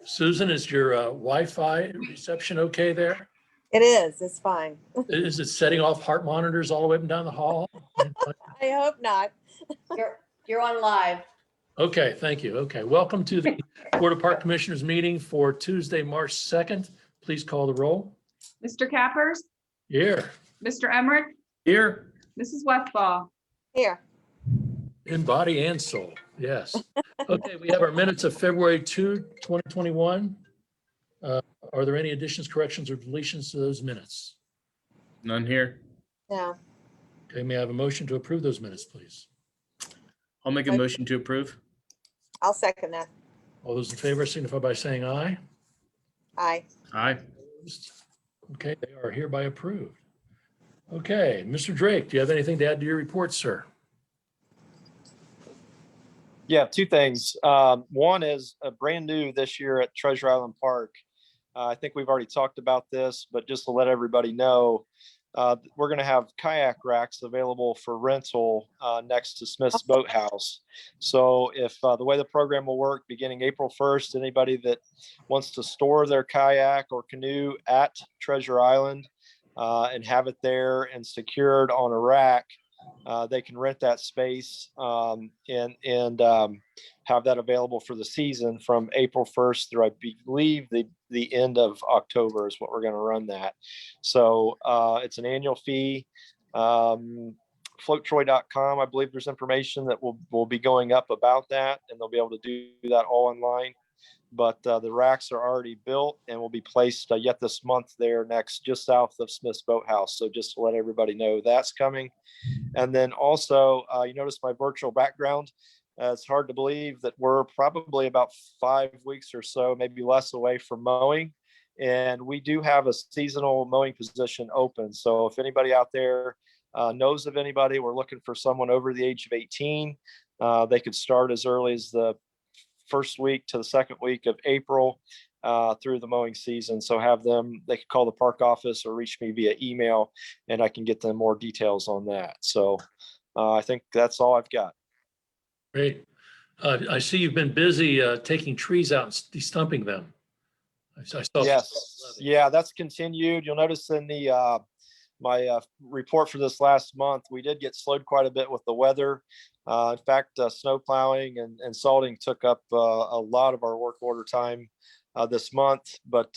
Susan, is your Wi-Fi reception okay there? It is, it's fine. Is it setting off heart monitors all the way up and down the hall? I hope not. You're on live. Okay, thank you. Okay, welcome to the Board of Park Commissioners meeting for Tuesday, March 2nd. Please call the roll. Mr. Cappers, Here. Mr. Emmerich, Here. Mrs. Westfall. Here, In body and soul, yes. Okay, we have our minutes of February 2, 2021. Are there any additions, corrections, or deletions to those minutes? None here. no, Okay, may I have a motion to approve those minutes, please? I'll make a motion to approve. I'll second that. All those in favor signify by saying aye. Aye. Aye. Okay, they are hereby approved. Okay, Mr. Drake, do you have anything to add to your report, sir? Yeah, two things. One is brand new this year at Treasure Island Park. I think we've already talked about this, but just to let everybody know, we're going to have kayak racks available for rental next to Smith's Boathouse. So if the way the program will work, beginning April 1st, anybody that wants to store their kayak or canoe at Treasure Island and have it there and secured on a rack, they can rent that space and have that available for the season from April 1st through, I believe, the end of October is what we're going to run that. So it's an annual fee. Floattroy.com, I believe there's information that will be going up about that, and they'll be able to do that all online. But the racks are already built and will be placed yet this month there next, just south of Smith's Boathouse. So just to let everybody know that's coming. And then also, you notice my virtual background. It's hard to believe that we're probably about 5 weeks or so, maybe less, away from mowing. And we do have a seasonal mowing position open. So if anybody out there knows of anybody, we're looking for someone over the age of 18. They could start as early as the first week to the second week of April through the mowing season. So have them, they could call the park office or reach me via email and I can get them more details on that. So I think that's all I've got. Great. I see you've been busy taking trees out and destumping them. I saw. Yes, yeah, that's continued. You'll notice in the my report for this last month, we did get slowed quite a bit with the weather. In fact, snow plowing and salting took up a lot of our work order time this month, but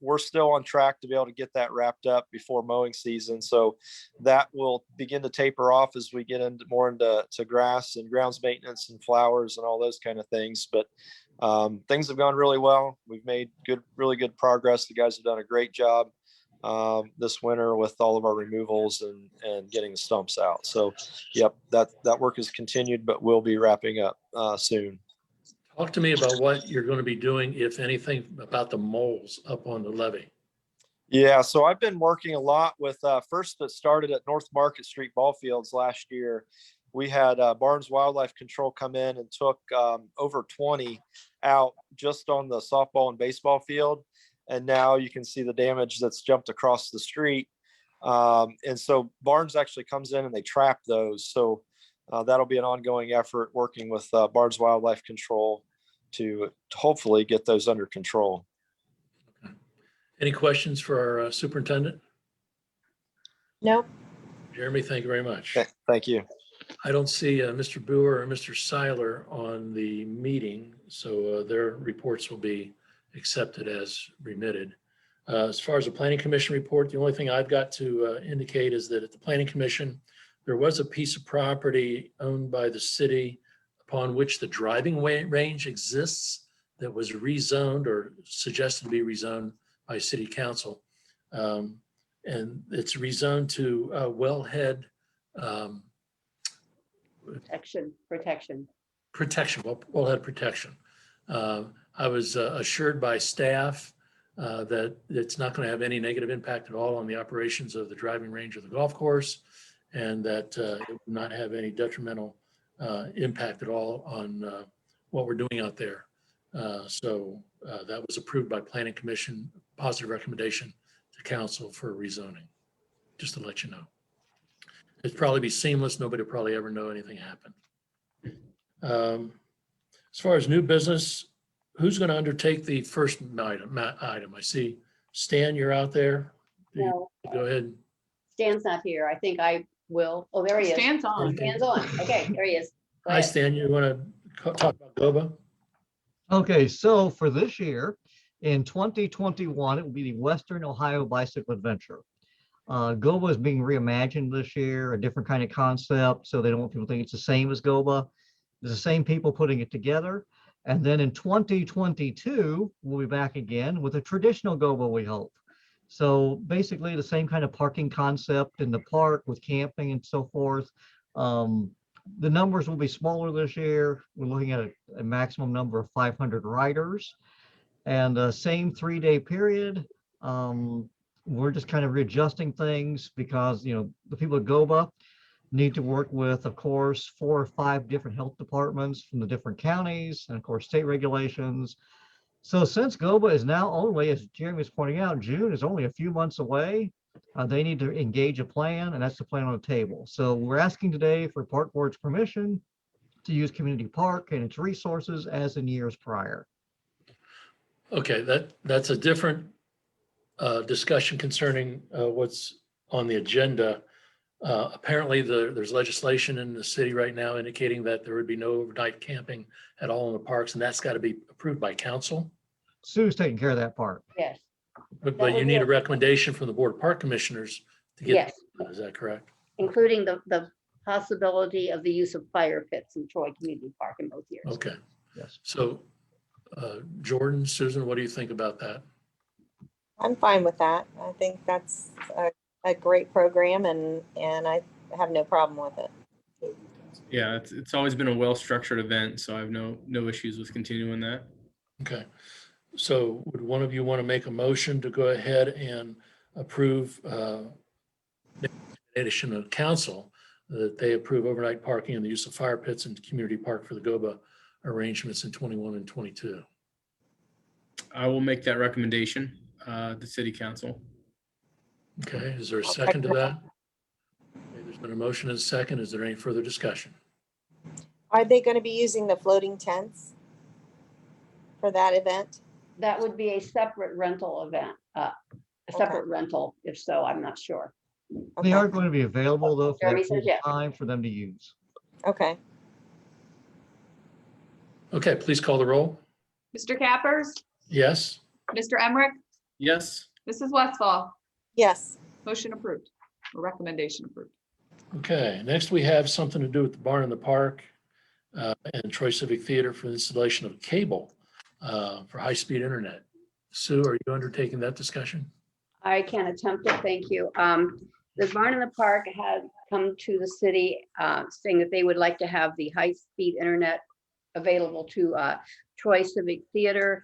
we're still on track to be able to get that wrapped up before mowing season. So that will begin to taper off as we get more into grass and grounds maintenance and flowers and all those kind of things. But things have gone really well. We've made really good progress. The guys have done a great job this winter with all of our removals and getting the stumps out. So yep, that work is continued, but we'll be wrapping up soon. Talk to me about what you're going to be doing, if anything, about the moles up on the levee. Yeah, so I've been working a lot with first it started at North Market Street ball fields last year. We had Barnes Wildlife Control come in and took over 20 out just on the softball and baseball field. And now you can see the damage that's jumped across the street. And so Barnes actually comes in and they trap those. So that'll be an ongoing effort working with Barnes Wildlife Control to hopefully get those under control. Okay. Any questions for our superintendent? Nope. Jeremy, thank you very much. Okay, thank you. I don't see Mr. Boer or Mr. Seiler on the meeting, so their reports will be accepted as remitted. As far as the Planning Commission report, the only thing I've got to indicate is that at the Planning Commission, there was a piece of property owned by the city upon which the driving range exists that was rezoned or suggested to be rezoned by City Council. And it's rezoned to wellhead Protection. wellhead protection. I was assured by staff that it's not going to have any negative impact at all on the operations of the driving range of the golf course, and that it will not have any detrimental impact at all on what we're doing out there. So that was approved by Planning Commission, positive recommendation to council for rezoning, just to let you know. It'd probably be seamless. Nobody will probably ever know anything happened. As far as new business, who's going to undertake the first item? I see Stan, you're out there. No, Go ahead. Stan's not here. I think I will. Oh, there he is. Stands on. Stan's on. Okay, there he is. Go Hi, ahead. Stan, you want to talk about GOBA? Okay, so for this year, in 2021, it will be the Western Ohio Bicycle Adventure. GOBA is being reimagined this year, a different kind of concept, so they don't want people to think it's the same as GOBA. It's the same people putting it together. And then in 2022, we'll be back again with a traditional GOBA, we hope. So basically the same kind of parking concept in the park with camping and so forth. The numbers will be smaller this year. We're looking at a maximum number of 500 riders and same 3-day period. We're just kind of readjusting things because, you know, the people at GOBA need to work with, of course, 4 or 5 different health departments from the different counties and of course, state regulations. So since GOBA is now only, as Jeremy was pointing out, June is only a few months away, they need to engage a plan, and that's the plan on the table. So we're asking today for Park Board's permission to use Community Park and its resources as in years prior. Okay, that's a different discussion concerning what's on the agenda. Apparently, there's legislation in the city right now indicating that there would be no overnight camping at all in the parks, and that's got to be approved by council. Sue's taking care of that part. Yes, But you need a recommendation from the Board of Park Commissioners to get, yes, is that correct? including the possibility of the use of fire pits in Troy Community Park in both years. Okay, Yes. so Jordan, Susan, what do you think about that? I'm fine with that. I think that's a great program and I have no problem with it. Yeah, it's always been a well-structured event, so I have no issues with continuing that. Okay, so would one of you want to make a motion to go ahead and approve recommendation of council that they approve overnight parking and the use of fire pits in community park for the GOBA arrangements in 21 and 22? I will make that recommendation, to city council. Okay, is there a second to that? Okay, there's been a motion and a second. Is there any further discussion? Are they going to be using the floating tents for that event? That would be a separate rental event, a separate rental. If so, I'm not sure. They Okay. are going to be available though for Jeremy that says period yes. of time for them to use. Okay. Okay, please call the roll. Mr. Cappers, Yes? Mr. Emmerich, Yes, Mrs. Westfall, Yes. motion approved, or recommendation approved. Okay, next we have something to do with the barn in the park and Troy Civic Theater for installation of cable for high-speed internet. Sue, are you undertaking that discussion? I can attempt it, thank you. The Barn in the Park had come to the city saying that they would like to have the high-speed internet available to Troy Civic Theater.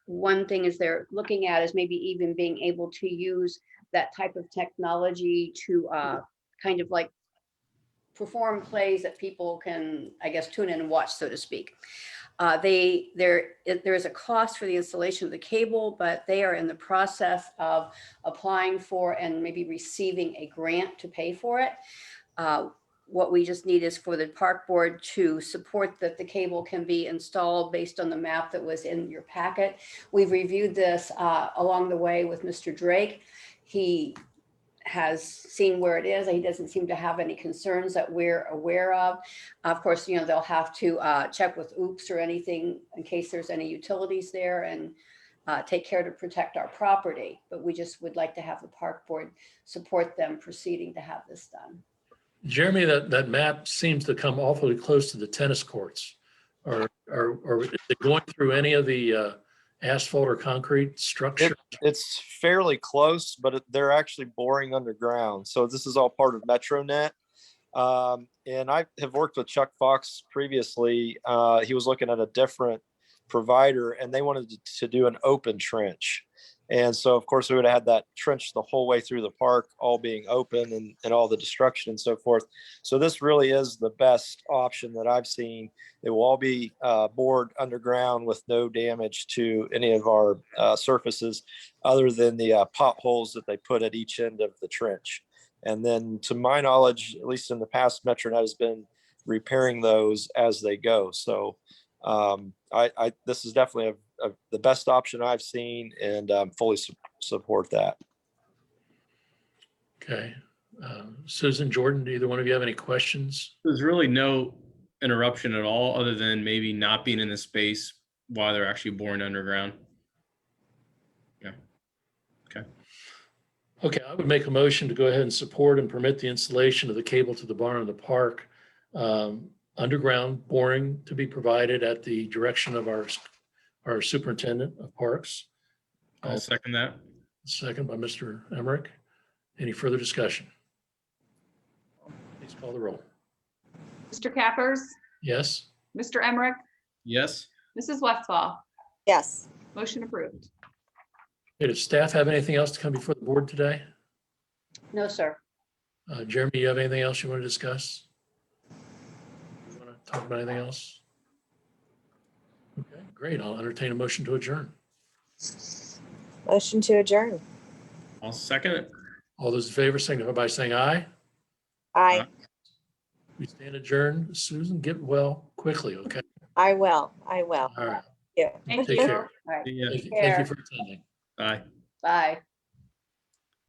One thing is they're looking at is maybe even being able to use that type of technology to kind of like perform plays that people can, I guess, tune in and watch, so to speak. There is a cost for the installation of the cable, but they are in the process of applying for and maybe receiving a grant to pay for it. What we just need is for the park board to support that the cable can be installed based on the map that was in your packet. We've reviewed this along the way with Mr. Drake. He has seen where it is. He doesn't seem to have any concerns that we're aware of. Of course, you know, they'll have to check with OOPS or anything in case there's any utilities there and take care to protect our property. But we just would like to have the park board support them proceeding to have this done. Jeremy, that map seems to come awfully close to the tennis courts. Or is it going through any of the asphalt or concrete structure? It's fairly close, but they're actually boring underground. So this is all part of MetroNet. And I have worked with Chuck Fox previously. He was looking at a different provider and they wanted to do an open trench. And so, of course, we would have had that trench the whole way through the park, all being open and all the destruction and so forth. So this really is the best option that I've seen. It will all be bored underground with no damage to any of our surfaces other than the potholes that they put at each end of the trench. And then to my knowledge, at least in the past, MetroNet has been repairing those as they go. So This is definitely the best option I've seen, and fully support that. Okay. Susan, Jordan, do either one of you have any questions? There's really no interruption at all, other than maybe not being in the space while they're actually boring underground. Okay, I would make a motion to go ahead and support and permit the installation of the cable to the barn in the park. Underground boring to be provided at the direction of our superintendent of parks. I'll second that. Second by Mr. Emmerich. Any further discussion? Please call the roll. Mr. Cappers, Yes? Mr. Emmerich, Yes. Mrs. Westfall, Yes. motion approved. Okay, does staff have anything else to come before the board today? No, sir. Jeremy, you have anything else you want to discuss? You want to talk about anything else? Okay, great. I'll entertain a motion to adjourn. Motion to adjourn. I'll second it. All those in favor signify by saying aye. Aye. We stand adjourned. Susan, get well quickly, okay? I will. I will. All right. Yeah. Thank Take you. care. All right. Yeah. Thank you for attending. Bye. Bye.